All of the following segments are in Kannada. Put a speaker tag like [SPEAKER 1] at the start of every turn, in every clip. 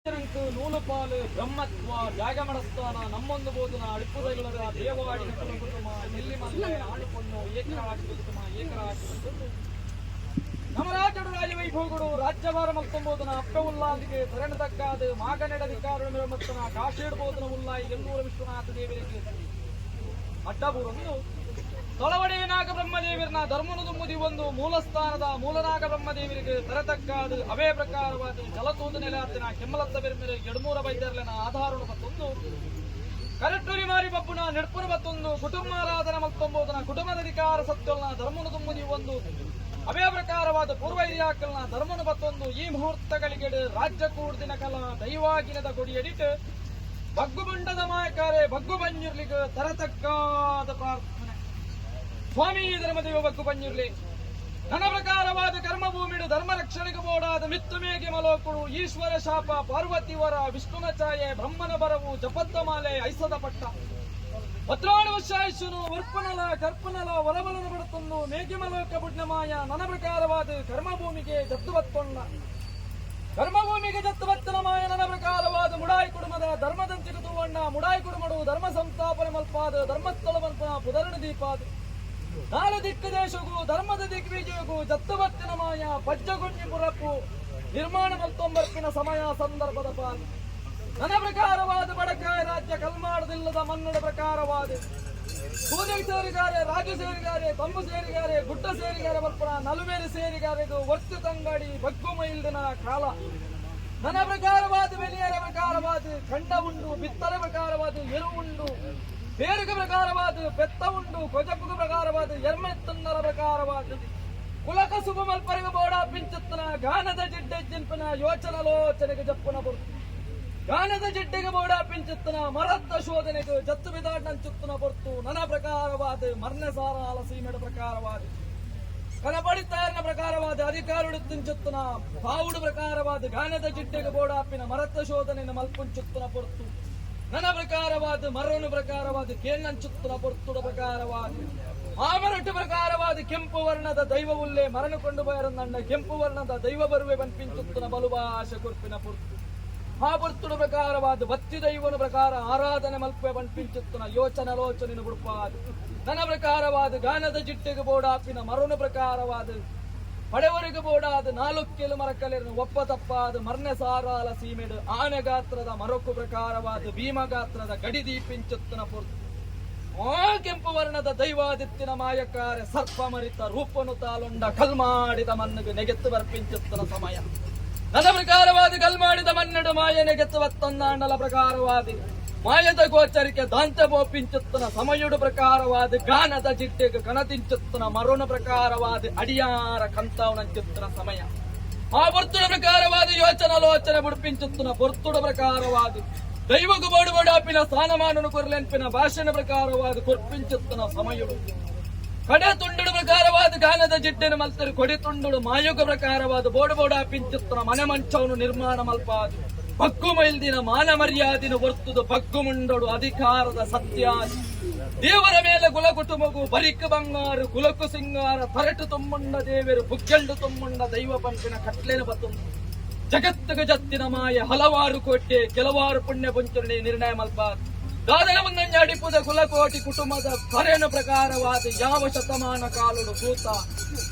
[SPEAKER 1] ನೂಲುಪಾಲು ಬ್ರಹ್ಮತ್ವ ಜಾಗಮಣಸ್ಥಾನ ನಮ್ಮೊಂದು ಬೋಧನ ಅಡುಪುದೈಲರ ದೇವವಾಡಿನ ಕುಟುಂಬ ನೆಲ್ಲಿ ಮಲ್ಲೆ ಆಡುಕೊಂಡು ಏಕರಾಜ ಕುಟುಂಬ ಏಕರಾಜ ನಮ್ಮ ರಾಜ್ಯದ ರಾಜವೈಭವಗಳು ರಾಜ್ಯಭಾರ ಮಲ್ಕೊಂಬೋದನ ಅಪ್ಪ ಉಲ್ಲಾದಿಗೆ ತರಣದಕ್ಕಾದ ಮಾಗನೆಡಧಿಕಾರ ನಿರ್ಮತ್ತನ ಕಾಶೇಡ್ಬೋದನ ಉಲ್ಲಾಯಿ ಎಲ್ಲೂರ ವಿಶ್ವನಾಥ ದೇವರಿಗೆ ಅಡ್ಡಬೂರನ್ನು ತೊಳವಡೆ ನಾಗ ಬ್ರಹ್ಮದೇವರನ್ನ ಧರ್ಮನದು ಮುದಿ ಒಂದು ಮೂಲಸ್ಥಾನದ ಮೂಲನಾಗ ಬ್ರಹ್ಮದೇವರಿಗೆ ತರತಕ್ಕಾದ ಅವೇ ಪ್ರಕಾರವಾದ ಜಲತೂದು ನೆಲೆಯಾತಿನ ಕೆಮ್ಮಲತ್ತ ಬೆರ್ಮೆರೆ ಎಡಮೂರ ಬೈದರ್ಲೆನ ಆಧಾರಣ ಮತ್ತೊಂದು ಕರೆಟ್ಟುರಿ ಮಾರಿ ಬಬ್ಬುನ ನೆಡ್ಪುನ ಮತ್ತೊಂದು ಕುಟುಂಬಾರಾಧನ ಮತ್ತೊಂಬೋದನ ಕುಟುಂಬದ ಅಧಿಕಾರ ಸತ್ಯಲ್ನ ಧರ್ಮನದು ಮುದಿ ಒಂದು ಅವೇ ಪ್ರಕಾರವಾದ ಪೂರ್ವೈರ್ಯಾಕಲ್ನ ಧರ್ಮನು ಮತ್ತೊಂದು ಈ ಮುಹೂರ್ತಗಳಿಗೆ ರಾಜ್ಯ ಕೂಡ್ದಿನ ಕಲ ದೈವಾಗಿನದ ಕೊಡಿಯಡಿಟ್ ಬಗ್ಗುಬಂಡದ ಮಾಯಕಾರೆ ಬಗ್ಗು ಬಂಜಿರ್ಲಿಕ್ಕೆ ತರತಕ್ಕಾದ ಪ್ರಾರ್ಥನೆ ಸ್ವಾಮಿ ಧರ್ಮದೇವ ಬಗ್ಗು ಬಂಜಿರ್ಲಿ ನನ್ನ ಪ್ರಕಾರವಾದ ಕರ್ಮಭೂಮಿಡು ಧರ್ಮ ರಕ್ಷಣೆಗೆ ಬೋಡಾದ ಮಿತ್ತು ಮೇಗೆ ಮಲೋಕುಳು ಈಶ್ವರ ಶಾಪ ಪಾರ್ವತಿವರ ವಿಷ್ಣುನ ಛಾಯೆ ಬ್ರಹ್ಮನ ಬರವು ಜಪತ್ತ ಮಾಲೆ ಐಸದ ಪಟ್ಟ ಭದ್ರಾಣ ವರ್ಷಾಯುಷನು ವರ್ಪನಲ ಕರ್ಪನಲ ಒಲಬಲನ ಬಡುತ್ತೊಂದು ಮೇಗೆ ಮಲೋಕ ಬುಡ್ನಮಾಯ ನನ್ನ ಪ್ರಕಾರವಾದ ಕರ್ಮಭೂಮಿಗೆ ಜತ್ತು ಬತ್ತೊಂಡ ಕರ್ಮಭೂಮಿಗೆ ಜತ್ತು ಬತ್ತನ ಮಾಯ ನನ್ನ ಪ್ರಕಾರವಾದ ಮುಡಾಯಿ ಕುಟುಂಬದ ಧರ್ಮದಂಚಿಗೆ ತೂವಣ್ಣ ಮುಡಾಯಿ ಕುಟುಂಬಡು ಧರ್ಮ ಸಂಸ್ಥಾಪನೆ ಮಲ್ಪಾದ ಧರ್ಮಸ್ಥಳ ಮಲ್ಪ ಪುದರಣ ದೀಪಾದ ನಾಲು ದಿಕ್ಕು ದೇಶಗೂ ಧರ್ಮದ ದಿಗ್ವಿಜಯಗೂ ಜತ್ತುಬತ್ತಿನ ಮಾಯ ಪಜ್ಜಗುಂಜಿ ಪುರಪ್ಪು ನಿರ್ಮಾಣ ಮಲ್ತೊಂಬರ್ಪಿನ ಸಮಯ ಸಂದರ್ಭದ ಪಾಲು ನನ್ನ ಪ್ರಕಾರವಾದ ಬಡಕಾಯ ರಾಜ್ಯ ಕಲ್ಮಾಡದಿಲ್ಲದ ಮನ್ನಡ ಪ್ರಕಾರವಾದ ಸೂರ್ಯ ಸೇರಿಗಾರೆ ರಾಜು ಸೇರಿಗಾರೆ ತಂಬು ಸೇರಿಗಾರೆ ಗುಡ್ಡ ಸೇರಿಗಾರೆ ಬರ್ಪಣ ನಲುಮೇಲೆ ಸೇರಿಗಾರೆಗೂ ವರ್ತು ತಂಗಾಡಿ ಬಗ್ಗು ಮೈಲ್ದಿನ ಕಾಲ ನನ್ನ ಪ್ರಕಾರವಾದ ಬೆಲೆಯರ ಪ್ರಕಾರವಾದ ಖಂಡ ಉಂಡು ಬಿತ್ತಲ ಪ್ರಕಾರವಾದ ಎರು ಉಂಡು ಬೇರುಗ ಪ್ರಕಾರವಾದ ಬೆತ್ತ ಉಂಡು ಕೊಜಪುಗ ಪ್ರಕಾರವಾದ ಎರ್ಮೆತ್ತನ್ನರ ಪ್ರಕಾರವಾದ ಕುಲಕ ಸುಭ ಮಲ್ಪರಿಗ ಬೋಡ ಪಿಂಚತ್ತನ ಗಾನದ ಜಿಡ್ಡೆ ಜಿಂಪನ ಯೋಚನಲೋಚನೆಗೆ ಜಪ್ಪನ ಬರುತ್ತು ಗಾನದ ಜಿಡ್ಡೆಗೆ ಬೋಡ ಪಿಂಚತ್ತನ ಮರತ್ತ ಶೋಧನೆಗೆ ಜತ್ತು ಬಿದಾಡಂಚುತ್ತನ ಬರುತ್ತು ನನ್ನ ಪ್ರಕಾರವಾದ ಮರ್ನೆ ಸಾರಾಲ ಸೀಮೆಡ ಪ್ರಕಾರವಾದ ಕನಪಡಿತಾರನ ಪ್ರಕಾರವಾದ ಅಧಿಕಾರುಡು ತಿಂಚುತ್ತನ ಪಾವುಡು ಪ್ರಕಾರವಾದ ಗಾನದ ಜಿಡ್ಡೆಗೆ ಬೋಡಾಪಿನ ಮರತ್ತ ಶೋಧನೆಯನ್ನು ಮಲ್ಪುಂಚುತ್ತನ ಬರುತ್ತು ನನ್ನ ಪ್ರಕಾರವಾದ ಮರನು ಪ್ರಕಾರವಾದ ಕೇಳಂಚುತ್ತನ ಪೊರ್ತುಡ ಪ್ರಕಾರವಾದ ಆಮರಟ್ಟು ಪ್ರಕಾರವಾದ ಕೆಂಪು ವರ್ಣದ ದೈವ ಉಲ್ಲೆ ಮರನುಕೊಂಡು ಬಯರನ್ನ ಕೆಂಪು ವರ್ಣದ ದೈವ ಬರುವೆ ಬನ್ಪಿಂಚುತ್ತನ ಬಲುಭಾಷ ಕುರ್ಪಿನ ಪೊರ್ತು ಆ ಪೊರ್ತುಡ ಪ್ರಕಾರವಾದ ಭಕ್ತಿ ದೈವನ ಪ್ರಕಾರ ಆರಾಧನೆ ಮಲ್ಪೆ ಬನ್ಪಿಂಚುತ್ತನ ಯೋಚನಲೋಚನೆಯನ್ನು ಬಿಡುಪಾದ ನನ್ನ ಪ್ರಕಾರವಾದ ಗಾನದ ಜಿಟ್ಟೆಗೆ ಬೋಡಾಪಿನ ಮರನು ಪ್ರಕಾರವಾದ ಪಡೆವರೆಗೆ ಬೋಡಾದ ನಾಲ್ಕೆಲು ಮರಕಲೆರನ್ನು ಒಪ್ಪ ತಪ್ಪಾದ ಮರ್ನೆ ಸಾರಾಲ ಸೀಮೆಡು ಆನೆ ಗಾತ್ರದ ಮರಕು ಪ್ರಕಾರವಾದ ಭೀಮ ಗಾತ್ರದ ಗಡಿದೀಪಿಂಚುತ್ತನ ಪೊರ್ತು ಆ ಕೆಂಪು ವರ್ಣದ ದೈವಾದಿತ್ಯನ ಮಾಯಕಾರೆ ಸರ್ಪ ಮರಿತ ರೂಪನು ತಾಲುಂಡ ಕಲ್ಮಾಡಿದ ಮಣ್ಣಿಗೆ ನೆಗೆತ್ತು ಬರ್ಪಿಂಚುತ್ತನ ಸಮಯ ನನ್ನ ಪ್ರಕಾರವಾದ ಕಲ್ಮಾಡಿದ ಮಣ್ಣಡು ಮಾಯ ನೆಗೆತ್ತು ಬತ್ತೊಂದಾಂಡಲ ಪ್ರಕಾರವಾದಿ ಮಾಯದ ಗೋಚರಿಕೆ ದಾಂತ ಬೋಪಿಂಚುತ್ತನ ಸಮಯುಡು ಪ್ರಕಾರವಾದ ಗಾನದ ಜಿಟ್ಟೆಗೆ ಕಣತಿಂಚುತ್ತನ ಮರುಣ ಪ್ರಕಾರವಾದ ಅಡಿಯಾರ ಕಂತಾವನಂಚುತ್ತನ ಸಮಯ ಆ ಬರ್ತುಡ ಪ್ರಕಾರವಾದ ಯೋಚನಲೋಚನೆ ಬುಡ್ಪಿಂಚುತ್ತನ ಬರ್ತುಡ ಪ್ರಕಾರವಾದ ದೈವಗು ಬೋಡುಬೋಡಾಪಿನ ಸ್ಥಾನಮಾನನು ಕೊರ್ಲೆಂಪಿನ ಭಾಷಣ ಪ್ರಕಾರವಾದ ಕೊರ್ಪಿಂಚುತ್ತನ ಸಮಯುಡು ಕಡೆ ತುಂಡುಡು ಪ್ರಕಾರವಾದ ಗಾನದ ಜಿಡ್ಡೆನ ಮಲ್ತರು ಕೊಡೆ ತುಂಡುಡು ಮಾಯುಗ ಪ್ರಕಾರವಾದ ಬೋಡುಬೋಡಾಪಿಂಚುತ್ತನ ಮನೆ ಮಂಚವನು ನಿರ್ಮಾಣ ಮಲ್ಪಾದ ಬಗ್ಗು ಮೈಲ್ದಿನ ಮಾನ ಮರ್ಯಾದಿನ ವರ್ತುದು ಬಗ್ಗು ಮುಂಡೋಡು ಅಧಿಕಾರದ ಸತ್ಯ ದೇವರ ಮೇಲೆ ಕುಲ ಕುಟುಂಬಗೂ ಬರಿಕ ಬಂಗಾರು ಕುಲಕು ಸಿಂಗಾರ ತರಟು ತುಂಬುಂಡ ದೇವರು ಬುಗ್ಗೆಂಡು ತುಂಬುಂಡ ದೈವ ಪಂಪಿನ ಕಟ್ಲೆನ ಬತ್ತೊಂದು ಜಗತ್ತಿಗೆ ಜತ್ತಿನ ಮಾಯ ಹಲವಾರು ಕೋಟೆ ಕೆಲವಾರು ಪುಣ್ಯ ಪುಂಚರಣೆ ನಿರ್ಣಯ ಮಲ್ಪಾದ ದಾದನ ಮುಂದಂಜಾಡಿಪುದ ಕುಲಕೋಟಿ ಕುಟುಂಬದ ಕರೆನ ಪ್ರಕಾರವಾದ ಯಾವ ಶತಮಾನ ಕಾಲುಡು ಕೂತ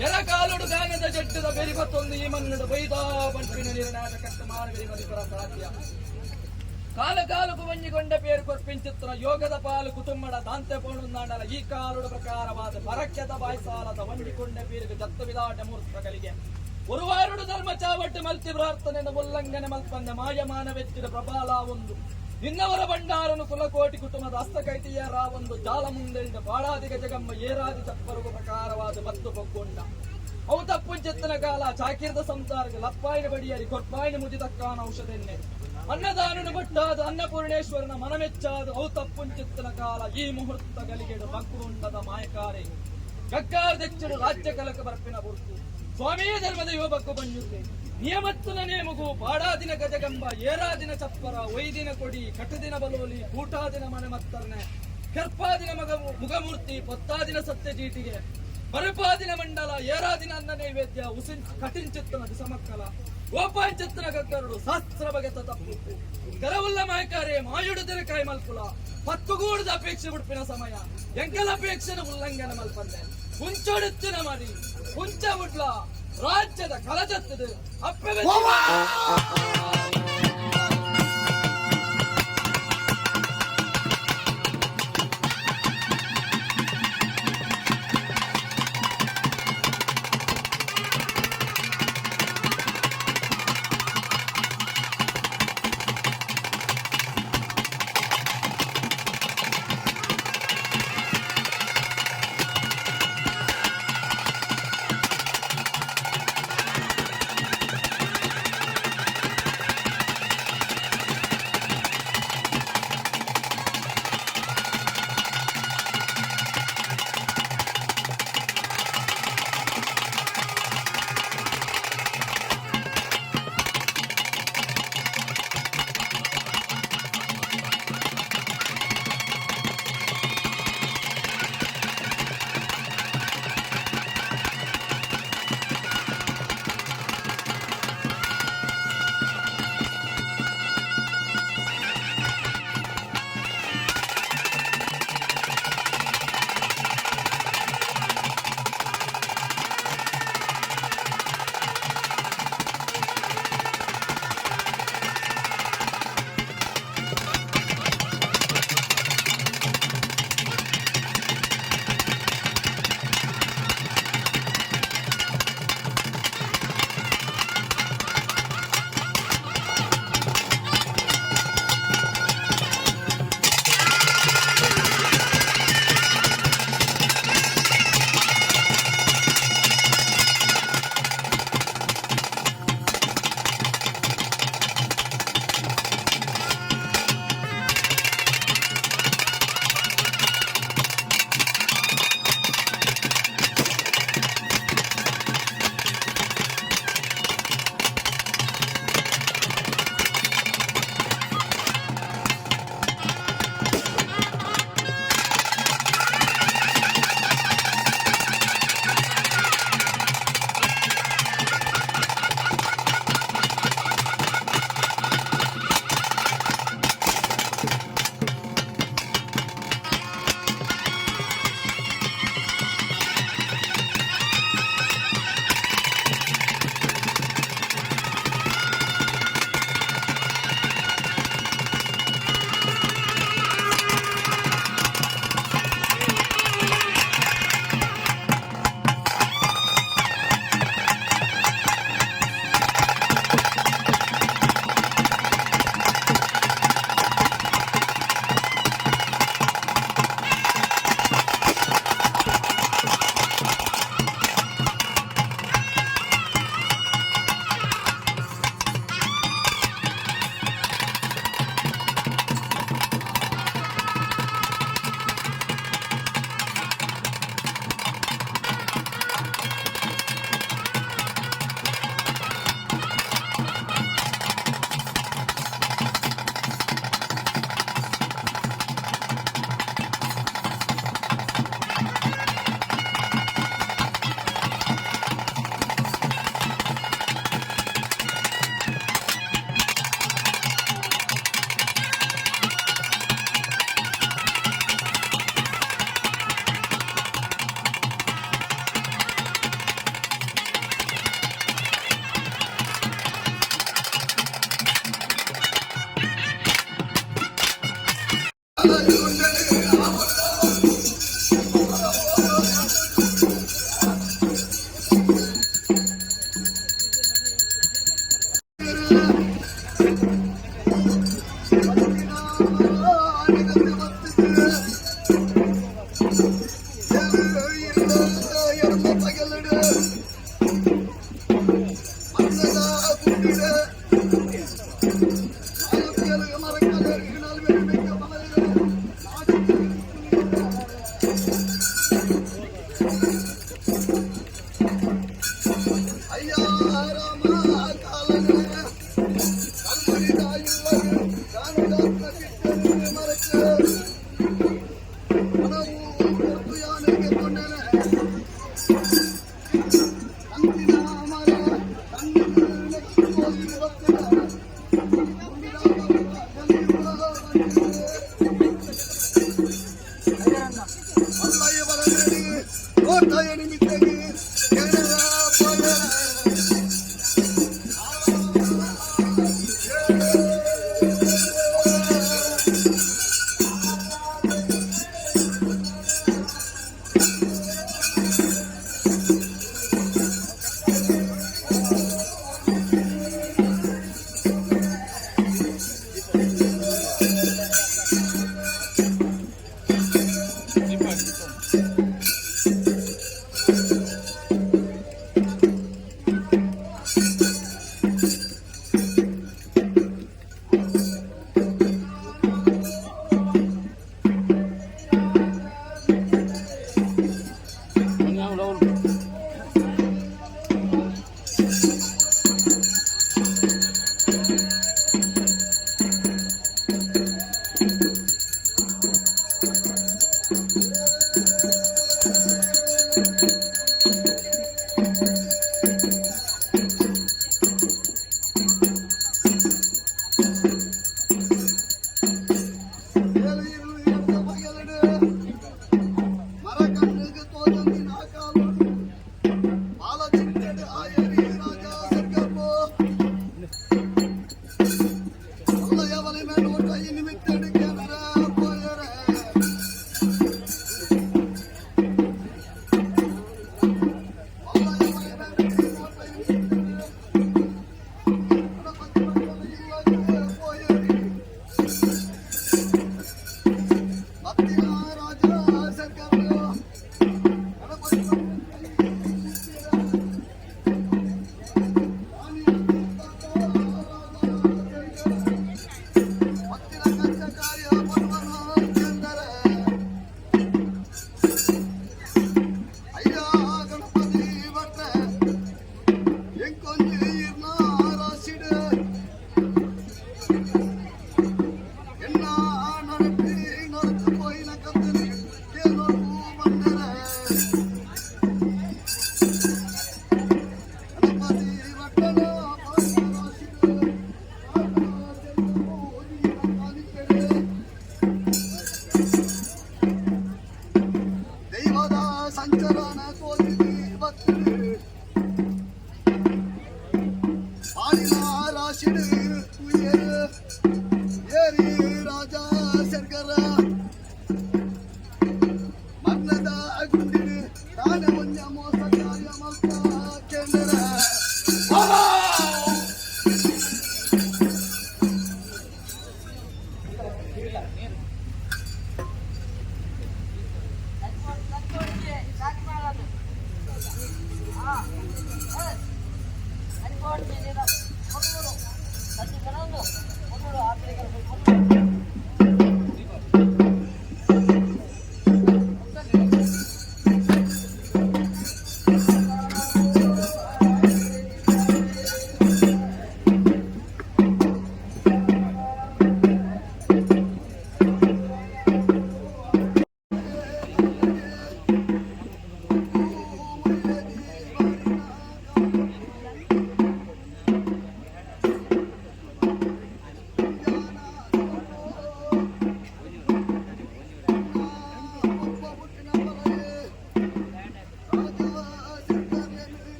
[SPEAKER 1] ಎರ ಕಾಲುಡು ಗಾನದ ಜಡ್ಡದ ಬೆರಿಬತ್ತೊಂದು ಈ ಮನ್ನಡ ಬೈದಾ ಪಂಪಿನ ನಿರ್ಣಯದ ಕಟ್ಟ ಮಾನವರಿ ಮಲಿಪರ ಸಾಧ್ಯ ಕಾಲ ಕಾಲಕು ವಂಜಿಕೊಂಡ ಪೇರು ಕೊರ್ಪಿಂಚಿತ್ರ ಯೋಗದ ಪಾಲು ಕುಟುಂಬದ ದಾಂತೆ ಪೋಣುಂದಾಂಡಲ ಈ ಕಾಲುಡ ಪ್ರಕಾರವಾದ ಪರಕ್ಯದ ಬಾಯ್ಸಾಲದ ವಂಜಿಕೊಂಡ ಪೇರಿಗೆ ಜತ್ತ ವಿದಾಟ ಮೂರ್ತಗಳಿಗೆ ಒರುವಾರುಡು ಧರ್ಮ ಚಾವಟ್ಟು ಮಲ್ತಿ ಪ್ರಾರ್ಥನೆ ಉಲ್ಲಂಘನೆ ಮಲ್ಪಂದ ಮಾಯಮಾನ ವೆಚ್ಚಿದ ಪ್ರಬಾಲ ಒಂದು ನಿನ್ನವರ ಭಂಡಾರನು ಕುಲಕೋಟಿ ಕುಟುಂಬದ ಹಸ್ತಕೈತಿಯರ ಒಂದು ಜಾಲ ಮುಂದೆಂಡ ಬಾಳಾದಿ ಗಜಗಮ್ಮ ಏರಾದಿ ಚಪ್ಪರುವ ಪ್ರಕಾರವಾದ ಬತ್ತು ಬೊಗ್ಗೊಂಡ ಅವು ತಪ್ಪುಂಚೆತ್ತನ ಕಾಲ ಚಾಕಿರದ ಸಂಸಾರಕ್ಕೆ ಲಪ್ಪಾಯಿನ ಬಡಿಯರಿ ಕೊಟ್ಪಾಯಿನ ಮುದಿತಕ್ಕಾನ ಔಷಧೆನ್ನೆ ಅನ್ನದಾನನು ಬಟ್ಟಾದ ಅನ್ನಪೂರ್ಣೇಶ್ವರನ ಮನಮೆಚ್ಚಾದ ಅವು ತಪ್ಪುಂಚೆತ್ತನ ಕಾಲ ಈ ಮುಹೂರ್ತ ಗಲಿಗೆಡು ಬಗ್ಗುಂಡದ ಮಾಯಕಾರೆ ಗಗ್ಗಾರ್ದೆಚ್ಚಡು ರಾಜ್ಯ ಕಲಕ ಬರ್ಪಿನ ಬುರ್ತು ಸ್ವಾಮೀ ಧರ್ಮದ ಯುವ ಬಗ್ಗು ಬಂಜುತ್ತೆ ನಿಯಮತ್ತನ ನೇಮಗು ಬಾಡಾದಿನ ಗಜಗಂಬ ಏರಾದಿನ ಚಪ್ಪರ ಒಯ್ದಿನ ಕೊಡಿ ಕಟದಿನ ಬಲೋಲಿ ಕೂಟಾದಿನ ಮನೆ ಮತ್ತರ್ನೆ ಕೆರ್ಪಾದಿನ ಮುಗಮೂರ್ತಿ ಪತ್ತಾದಿನ ಸತ್ಯ ಜೀಟಿಗೆ ಬರಪಾದಿನ ಮಂಡಲ ಏರಾದಿನ ಅನ್ನ ನೈವೇದ್ಯ ಉಸಿನ್ ಕಟಿಂಚಿತ್ತನ ದಿಸಮಕ್ಕಲ ಕೋಪಾಂಚತ್ರ ಕಕ್ಕರುಡು ಶಾಸ್ತ್ರ ಬಗೆತ ತಪ್ಪು ಕರವುಲ್ಲ ಮಾಯಕಾರೆ ಮಾಯುಡುದಿನ ಕೈ ಮಲ್ಪುಲ ಪತ್ತುಗೂಡದ ಅಪೇಕ್ಷೆ ಬಿಡ್ಪಿನ ಸಮಯ ಎಂಕಲ ಅಪೇಕ್ಷೆನ ಉಲ್ಲಂಘನ ಮಲ್ಪಂದೆ ಕುಂಚೊಡುತ್ತಿನ ಮರಿ ಕುಂಚ ಮುಟ್ಲ ರಾಜ್ಯದ ಕಲಜತ್ತದು ಅಪ್ಪೆ